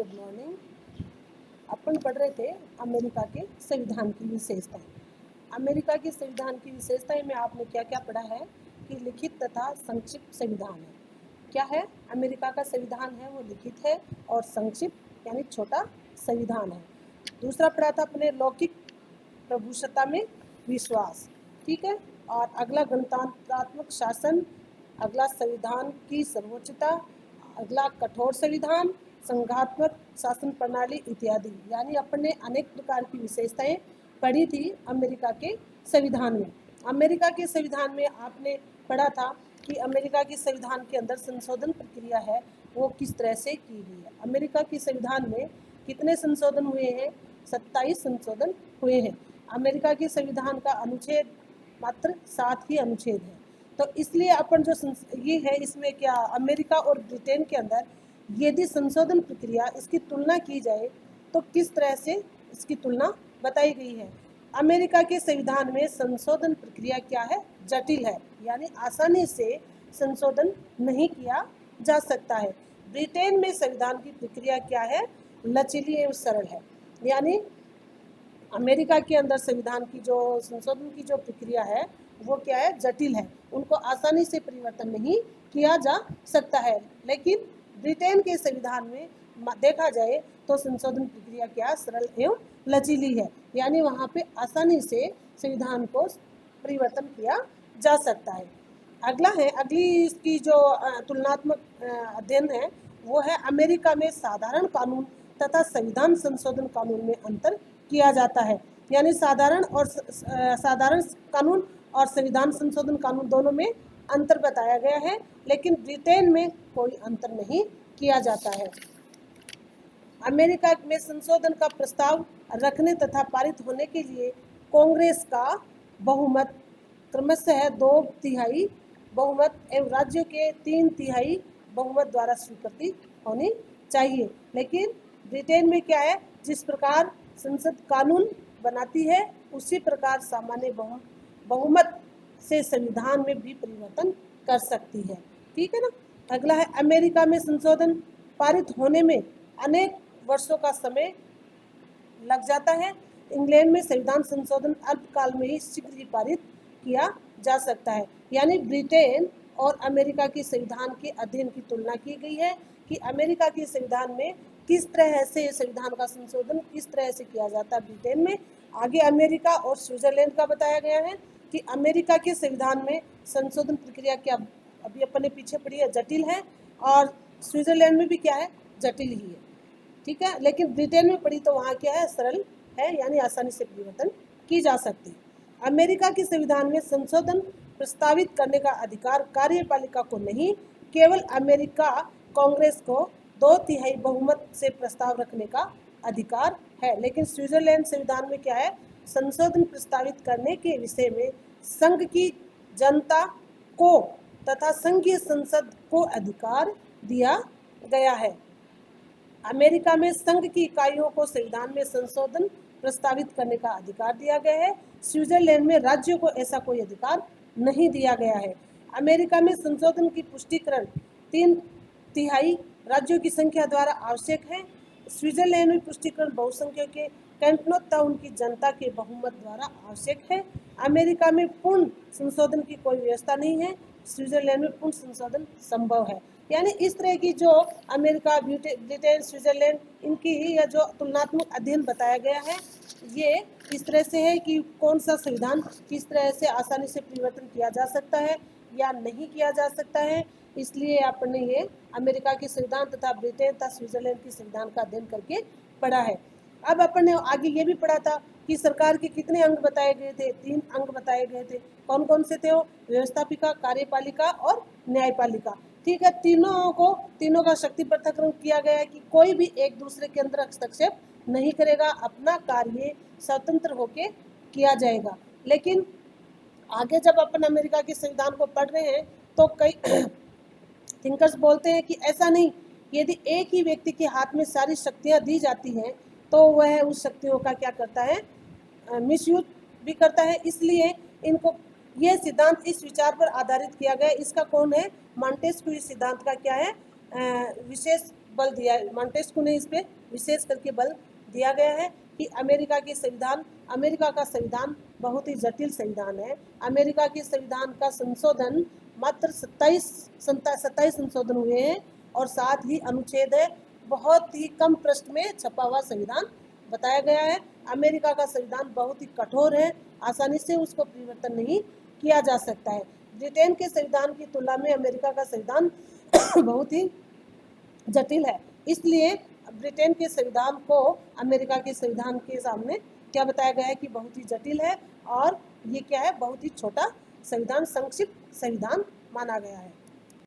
Good morning. अपन पढ़ रहे थे अमेरिका के संविधान की विशेषताएं। अमेरिका के संविधान की विशेषताएं में आपने क्या क्या पढ़ा है कि लिखित तथा संक्षिप्त संविधान है। क्या है? अमेरिका का संविधान है वो लिखित है और संक्षिप्त यानी छोटा संविधान है। दूसरा पढ़ा था अपने लौकिक प्रभुसत्ता में विश्वास, ठीक है। और अगला गणतंत्रात्मक शासन, अगला संविधान की सर्वोच्चता, अगला कठोर संविधान, संघात्मक शासन प्रणाली इत्यादि। यानी अपन ने अनेक प्रकार की विशेषताएं पढ़ी थी अमेरिका के संविधान में। अमेरिका के संविधान में आपने पढ़ा था कि अमेरिका के संविधान के अंदर संशोधन प्रक्रिया है वो किस तरह से की गई है। अमेरिका के संविधान में कितने संशोधन हुए हैं? 27 संशोधन हुए हैं। अमेरिका के संविधान का अनुच्छेद मात्र 7 ही अनुच्छेद है। तो इसलिए अपन जो ये है इसमें क्या अमेरिका और ब्रिटेन के अंदर यदि संशोधन प्रक्रिया इसकी तुलना की जाए तो किस तरह से इसकी तुलना बताई गई है। अमेरिका के संविधान में संशोधन प्रक्रिया क्या है? जटिल है, यानी आसानी से संशोधन नहीं किया जा सकता है। ब्रिटेन में संविधान की प्रक्रिया क्या है? लचीली एवं सरल है। यानी अमेरिका के अंदर संविधान की जो संशोधन की जो प्रक्रिया है वो क्या है? जटिल है, उनको आसानी से परिवर्तन नहीं किया जा सकता है। लेकिन ब्रिटेन के संविधान में देखा जाए तो संशोधन प्रक्रिया क्या? सरल एवं लचीली है, यानी वहाँ पे आसानी से संविधान को परिवर्तन किया जा सकता है। अगली इसकी जो तुलनात्मक अध्ययन है वो है अमेरिका में साधारण कानून तथा संविधान संशोधन कानून में अंतर किया जाता है। यानी साधारण कानून और संविधान संशोधन कानून दोनों में अंतर बताया गया है, लेकिन ब्रिटेन में कोई अंतर नहीं किया जाता है। अमेरिका में संशोधन का प्रस्ताव रखने तथा पारित होने के लिए कांग्रेस का बहुमत क्रमशः 2/3 बहुमत एवं राज्यों के 3/3 बहुमत द्वारा स्वीकृति होनी चाहिए। लेकिन ब्रिटेन में क्या है? जिस प्रकार संसद कानून बनाती है उसी प्रकार सामान्य बहुमत से संविधान में भी परिवर्तन कर सकती है, ठीक है ना। अगला है अमेरिका में संशोधन पारित होने में अनेक वर्षों का समय लग जाता है। इंग्लैंड में संविधान संशोधन अल्पकाल में ही शीघ्र ही पारित किया जा सकता है। यानी ब्रिटेन और अमेरिका की संविधान के अध्ययन की तुलना की गई है कि अमेरिका के संविधान में किस तरह से संविधान का संशोधन किस तरह से किया जाता है ब्रिटेन में। आगे अमेरिका और स्विट्जरलैंड का बताया गया है कि अमेरिका के संविधान में संशोधन प्रक्रिया क्या अभी अपन ने पीछे पढ़ी है, जटिल है, और स्विट्जरलैंड में भी क्या है? जटिल ही है, ठीक है। लेकिन ब्रिटेन में पढ़ी तो वहाँ क्या है? सरल है, यानी आसानी से परिवर्तन की जा सकती है। अमेरिका के संविधान में संशोधन प्रस्तावित करने का अधिकार कार्यपालिका को नहीं, केवल अमेरिका कांग्रेस को 2/3 बहुमत से प्रस्ताव रखने का अधिकार है। लेकिन स्विट्जरलैंड संविधान में क्या है? संशोधन प्रस्तावित करने के विषय में संघ की जनता को तथा संघीय संसद को अधिकार दिया गया है। अमेरिका में संघ की इकाइयों को संविधान में संशोधन प्रस्तावित करने का अधिकार दिया गया है। स्विट्जरलैंड में राज्यों को ऐसा कोई अधिकार नहीं दिया गया है। अमेरिका में संशोधन की पुष्टिकरण 3/3 राज्यों की संख्या द्वारा आवश्यक है। स्विट्जरलैंड में पुष्टिकरण बहुसंख्यक के कैंटोनता उनकी जनता के बहुमत द्वारा आवश्यक है। अमेरिका में पूर्ण संशोधन की कोई व्यवस्था नहीं है, स्विट्जरलैंड में पूर्ण संशोधन संभव है। यानी इस तरह की जो अमेरिका, ब्रिटेन, स्विट्जरलैंड इनकी यह जो तुलनात्मक अध्ययन बताया गया है ये इस तरह से है कि कौन सा संविधान किस तरह से आसानी से परिवर्तन किया जा सकता है या नहीं किया जा सकता है। इसलिए आपने ये अमेरिका के संविधान तथा ब्रिटेन तथा स्विट्जरलैंड के संविधान का अध्ययन करके पढ़ा है। अब अपन ने आगे ये भी पढ़ा था कि सरकार के कितने अंग बताए गए थे? 3 अंग बताए गए थे। कौन कौन से थे वो? व्यवस्थापिका, कार्यपालिका और न्यायपालिका, ठीक है। तीनों का शक्ति पृथक्करण किया गया है कि कोई भी एक दूसरे के अंदर हस्तक्षेप नहीं करेगा, अपना कार्य स्वतंत्र होके किया जाएगा। लेकिन आगे जब अपन अमेरिका के संविधान को पढ़ रहे हैं तो कई थिंकर्स बोलते हैं कि ऐसा नहीं, यदि एक ही व्यक्ति के हाथ में सारी शक्तियां दी जाती हैं तो वह उस शक्तियों का क्या करता है? मिसयूज भी करता है। इसलिए इनको यह सिद्धांत इस विचार पर आधारित किया गया। इसका कौन है? मॉन्टेस्क्यू इस सिद्धांत का क्या है? विशेष बल दिया, मॉन्टेस्क्यू ने इस पे विशेष करके बल दिया गया है कि अमेरिका का संविधान बहुत ही जटिल संविधान है। अमेरिका के संविधान का संशोधन मात्र 27 संशोधन हुए हैं और साथ ही अनुच्छेद है, बहुत ही कम पृष्ठ में छपा हुआ संविधान बताया गया है। अमेरिका का संविधान बहुत ही कठोर है, आसानी से उसको परिवर्तन नहीं किया जा सकता है। ब्रिटेन के संविधान की तुलना में अमेरिका का संविधान बहुत ही जटिल है, इसलिए ब्रिटेन के संविधान को अमेरिका के संविधान के सामने क्या बताया गया है कि बहुत ही जटिल है और ये क्या है, बहुत ही छोटा संविधान, संक्षिप्त संविधान माना गया है।